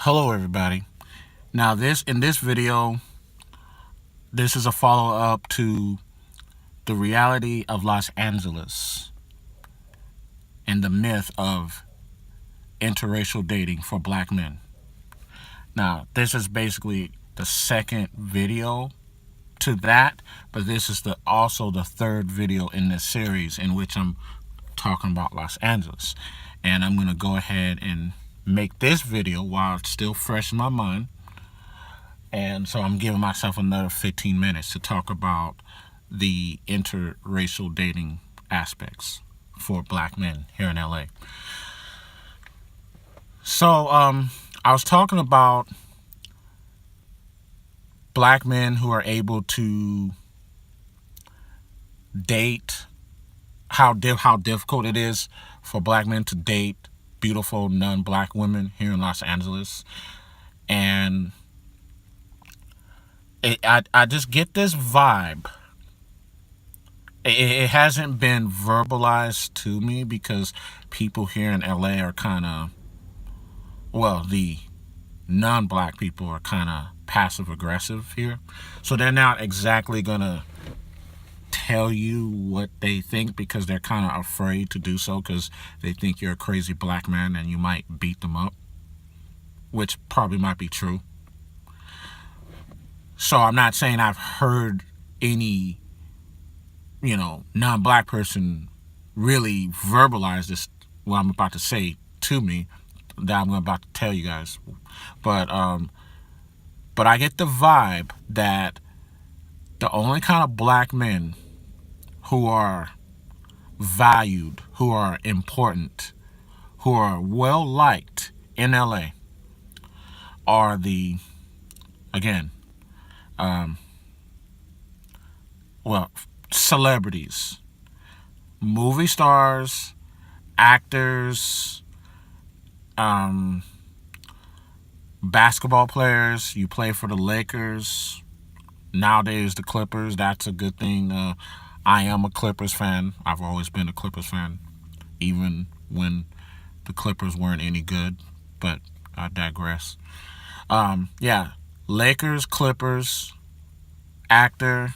Hello everybody. Now in this video, this is a follow-up to the reality of Los Angeles and the myth of interracial dating for black men. Now, this is basically the second video to that, but this is also the third video in this series in which I'm talking about Los Angeles. And I'm going to go ahead and make this video while it's still fresh in my mind. And so I'm giving myself another 15 minutes to talk about the interracial dating aspects for black men here in LA. So I was talking about black men who are able to date, how difficult it is for black men to date beautiful non-black women here in Los Angeles. And I just get this vibe. It hasn't been verbalized to me because people here in LA are kind of, well, the non-black people are kind of passive aggressive here. So they're not exactly going to tell you what they think because they're kind of afraid to do so because they think you're a crazy black man and you might beat them up, which probably might be true. So I'm not saying I've heard any, non-black person really verbalize this, what I'm about to say to me, that I'm about to tell you guys. But I get the vibe that the only kind of black men who are valued, who are important, who are well liked in LA are the, again, celebrities, movie stars, actors, basketball players. You play for the Lakers, nowadays the Clippers. That's a good thing. I am a Clippers fan. I've always been a Clippers fan, even when the Clippers weren't any good, but I digress. Lakers, Clippers, actor,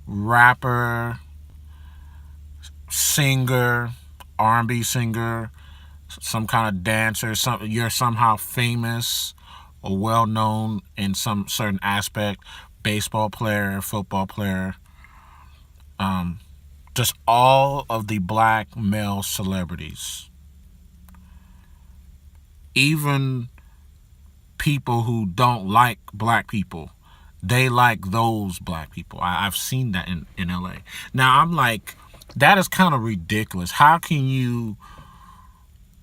rapper, singer, R&B singer, some kind of dancer. You're somehow famous or well known in some certain aspect. Baseball player, football player, just all of the black male celebrities, even people who don't like black people, they like those black people. I've seen that in LA. Now I'm like, that is kind of ridiculous. How can you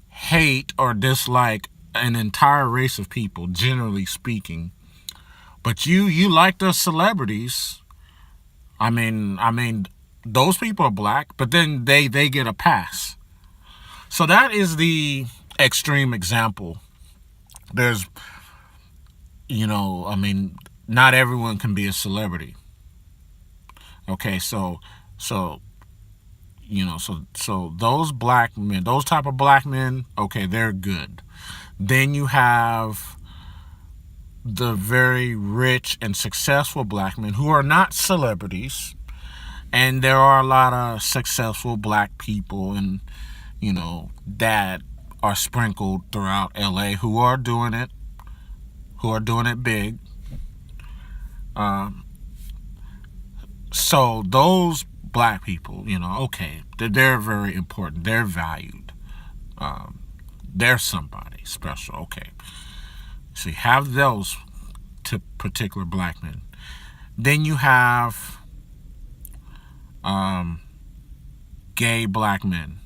hate or dislike an entire race of people, generally speaking, but you like the celebrities? I mean, those people are black, but then they get a pass. So that is the extreme example. There's, not everyone can be a celebrity. Okay, so those black men, those type of black men, okay, they're good. Then you have the very rich and successful black men who are not celebrities, and there are a lot of successful black people and that are sprinkled throughout LA who are doing it big. So those black people, okay, they're very important. They're valued. They're somebody special. Okay. So you have those particular black men. Then you have gay black men.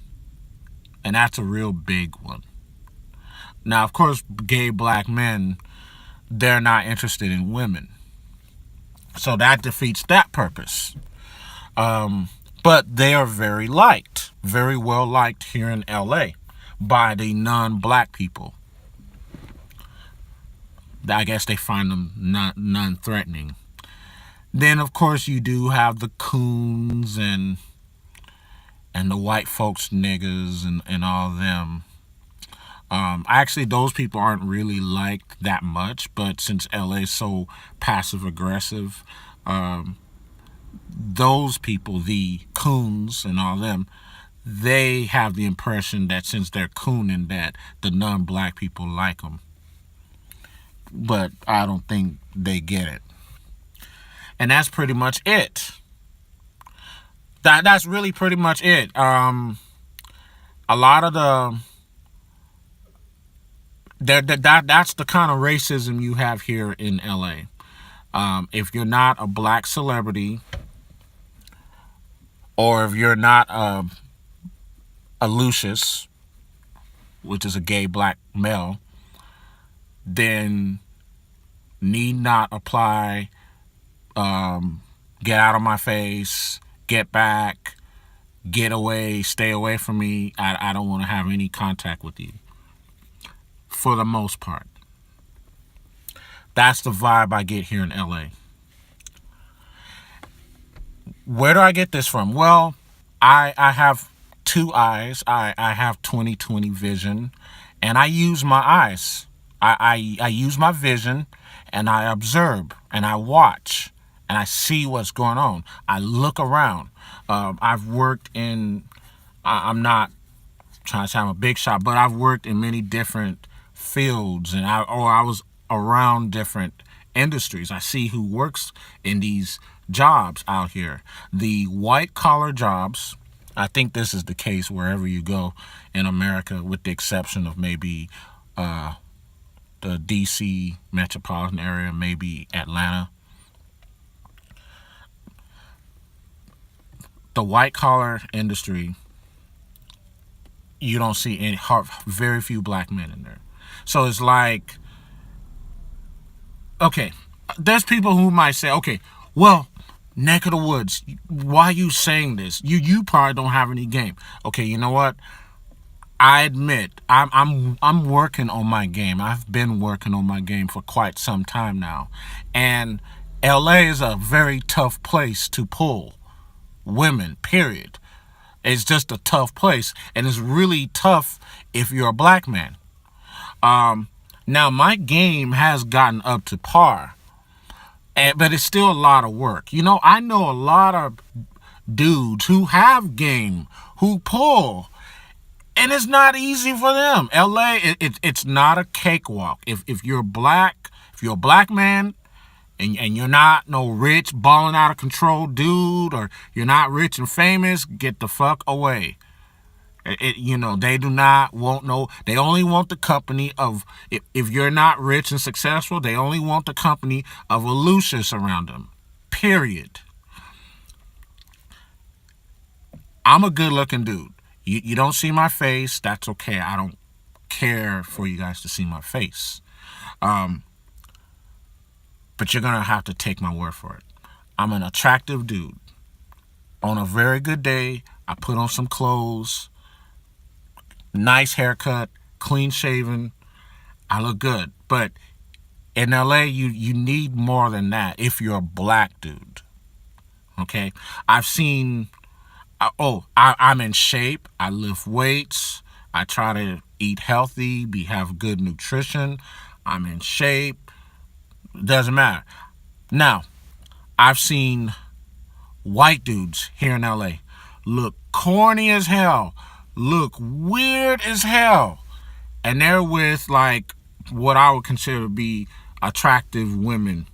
And that's a real big one. Now, of course, gay black men, they're not interested in women. So that defeats that purpose. But they are very liked, very well liked here in LA by the non-black people. I guess they find them non-threatening. Then, of course, you do have the coons and the white folks niggas and all them. Actually, those people aren't really liked that much, but since LA is so passive aggressive, those people, the coons and all them, they have the impression that since they're cooning, that the non-black people like them. But I don't think they get it. And that's pretty much it. That's really pretty much it. A lot of that's the kind of racism you have here in LA. If you're not a black celebrity, or if you're not a Lucius, which is a gay black male, then need not apply, get out of my face, get back, get away, stay away from me. I don't want to have any contact with you. For the most part. That's the vibe I get here in LA. Where do I get this from? Well, I have two eyes. I have 20/20 vision, and I use my eyes. I use my vision, and I observe, and I watch, and I see what's going on. I look around. I've worked in, I'm not trying to say I'm a big shot, but I've worked in many different fields, and I was around different industries. I see who works in these jobs out here. The white collar jobs, I think this is the case wherever you go in America, with the exception of maybe the DC metropolitan area, maybe Atlanta. The white collar industry, you don't see very few black men in there. So it's like, okay, there's people who might say, okay, well, neck of the woods, why are you saying this? You probably don't have any game. Okay, you know what? I admit I'm working on my game. I've been working on my game for quite some time now, and LA is a very tough place to pull women. Period. It's just a tough place, and it's really tough if you're a black man. Now my game has gotten up to par, but it's still a lot of work. You know, I know a lot of dudes who have game, who pull, and it's not easy for them. LA, it's not a cakewalk. If you're black, if you're a black man, and you're not no rich, balling out of control dude, or you're not rich and famous, get the fuck away. They do not want they only want the company of, if you're not rich and successful, they only want the company of a Lucius around them. Period. I'm a good looking dude. You don't see my face, that's okay. I don't care for you guys to see my face. But you're going to have to take my word for it. I'm an attractive dude. On a very good day, I put on some clothes, nice haircut, clean shaven, I look good. But in LA, you need more than that if you're a black dude. Okay? I've seen, I'm in shape, I lift weights, I try to eat healthy, have good nutrition, I'm in shape. Doesn't matter. Now, I've seen white dudes here in LA look corny as hell, look weird as hell, and they're with like what I would consider to be attractive women,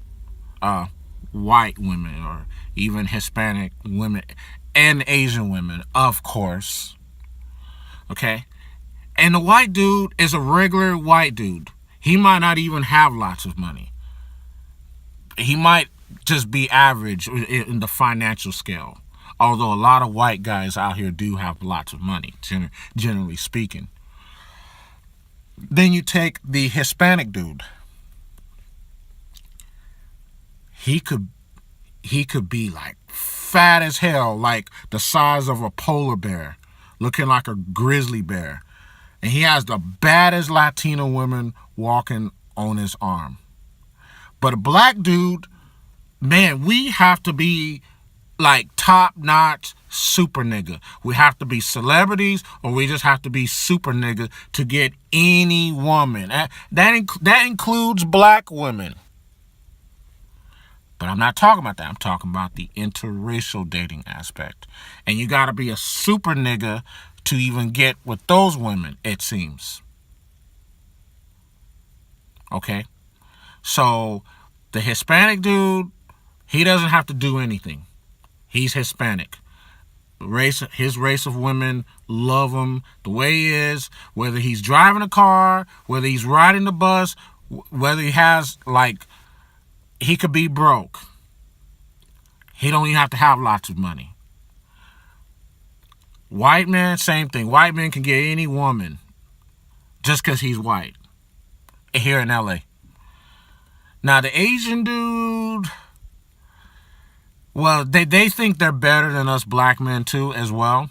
white women, or even Hispanic women and Asian women, of course. Okay? And the white dude is a regular white dude. He might not even have lots of money. He might just be average in the financial scale. Although a lot of white guys out here do have lots of money, generally speaking. Then you take the Hispanic dude. He could be like fat as hell, like the size of a polar bear, looking like a grizzly bear. And he has the baddest Latino woman walking on his arm. But a black dude, man, we have to be like top-notch super nigga. We have to be celebrities, or we just have to be super nigga to get any woman. That includes black women. But I'm not talking about that. I'm talking about the interracial dating aspect. And you got to be a super nigga to even get with those women, it seems. Okay? So the Hispanic dude, he doesn't have to do anything. He's Hispanic. His race of women love him the way he is, whether he's driving a car, whether he's riding the bus, whether he has, like, he could be broke. He don't even have to have lots of money. White man, same thing. White man can get any woman just because he's white here in LA. Now, the Asian dude, well, they think they're better than us black men too as well.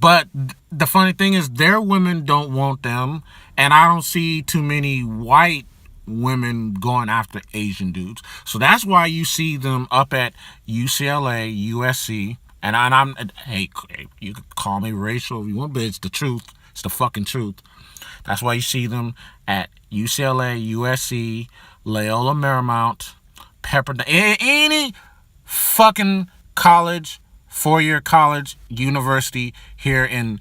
But the funny thing is their women don't want them, and I don't see too many white women going after Asian dudes. So that's why you see them up at UCLA, USC, and I'm hey, you can call me racial if you want, but it's the truth. It's the fucking truth. That's why you see them at UCLA, USC, Loyola Marymount, Pepperdine, any fucking college, four-year college, university here in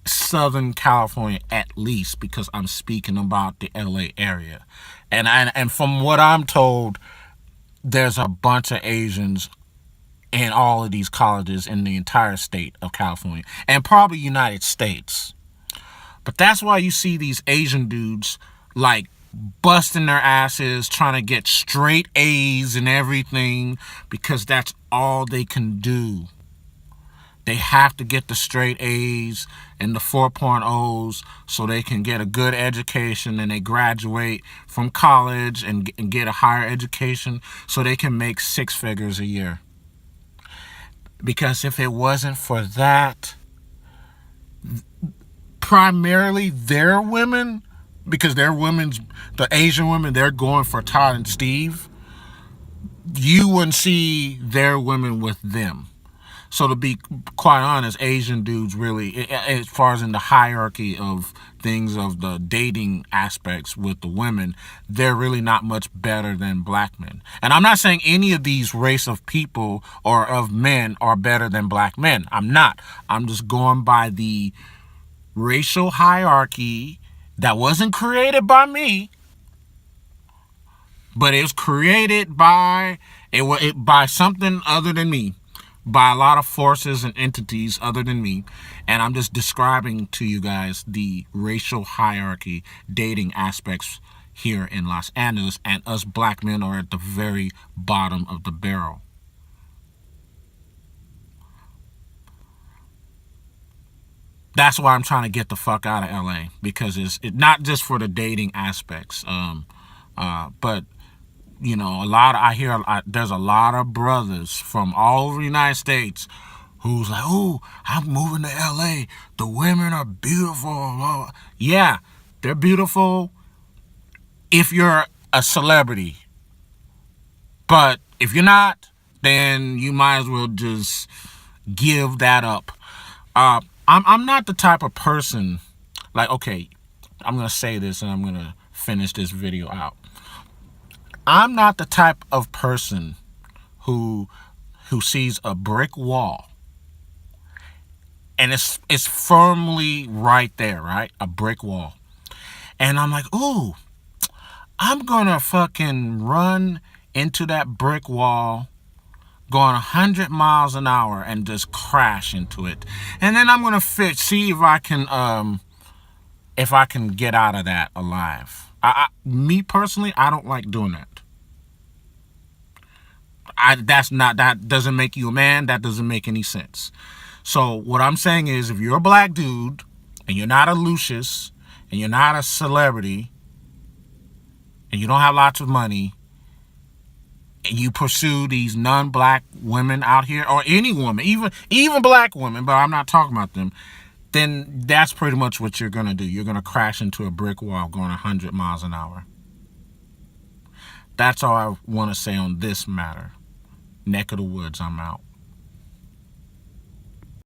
Southern California, at least, because I'm speaking about the LA area. And from what I'm told, there's a bunch of Asians in all of these colleges in the entire state of California, and probably United States. But that's why you see these Asian dudes, like, busting their asses, trying to get straight A's and everything, because that's all they can do. They have to get the straight A's and the 4.0s so they can get a good education, and they graduate from college and get a higher education so they can make six figures a year. Because if it wasn't for that, primarily their women, because their women's, the Asian women, they're going for Todd and Steve, you wouldn't see their women with them. So to be quite honest, Asian dudes really, as far as in the hierarchy of things, of the dating aspects with the women, they're really not much better than black men. And I'm not saying any of these race of people or of men are better than black men. I'm not. I'm just going by the racial hierarchy that wasn't created by me, but it was created by by something other than me, by a lot of forces and entities other than me. And I'm just describing to you guys the racial hierarchy dating aspects here in Los Angeles, and us black men are at the very bottom of the barrel. That's why I'm trying to get the fuck out of LA, because it's not just for the dating aspects, but you know, there's a lot of brothers from all over the United States who's like, "Oh, I'm moving to LA. The women are beautiful." Yeah, they're beautiful if you're a celebrity, but if you're not, then you might as well just give that up. I'm not the type of person, like, okay, I'm gonna say this and I'm gonna finish this video out. I'm not the type of person who sees a brick wall and it's firmly right there, right? A brick wall. And I'm like, ooh, I'm gonna fucking run into that brick wall going 100 miles an hour and just crash into it. And then I'm gonna see if I can get out of that alive. Me personally, I don't like doing that. That doesn't make you a man. That doesn't make any sense. So what I'm saying is, if you're a black dude and you're not a Lucius and you're not a celebrity and you don't have lots of money, and you pursue these non-black women out here, or any woman, even black women, but I'm not talking about them, then that's pretty much what you're gonna do. You're gonna crash into a brick wall going 100 miles an hour. That's all I want to say on this matter. Neck of the woods, I'm out.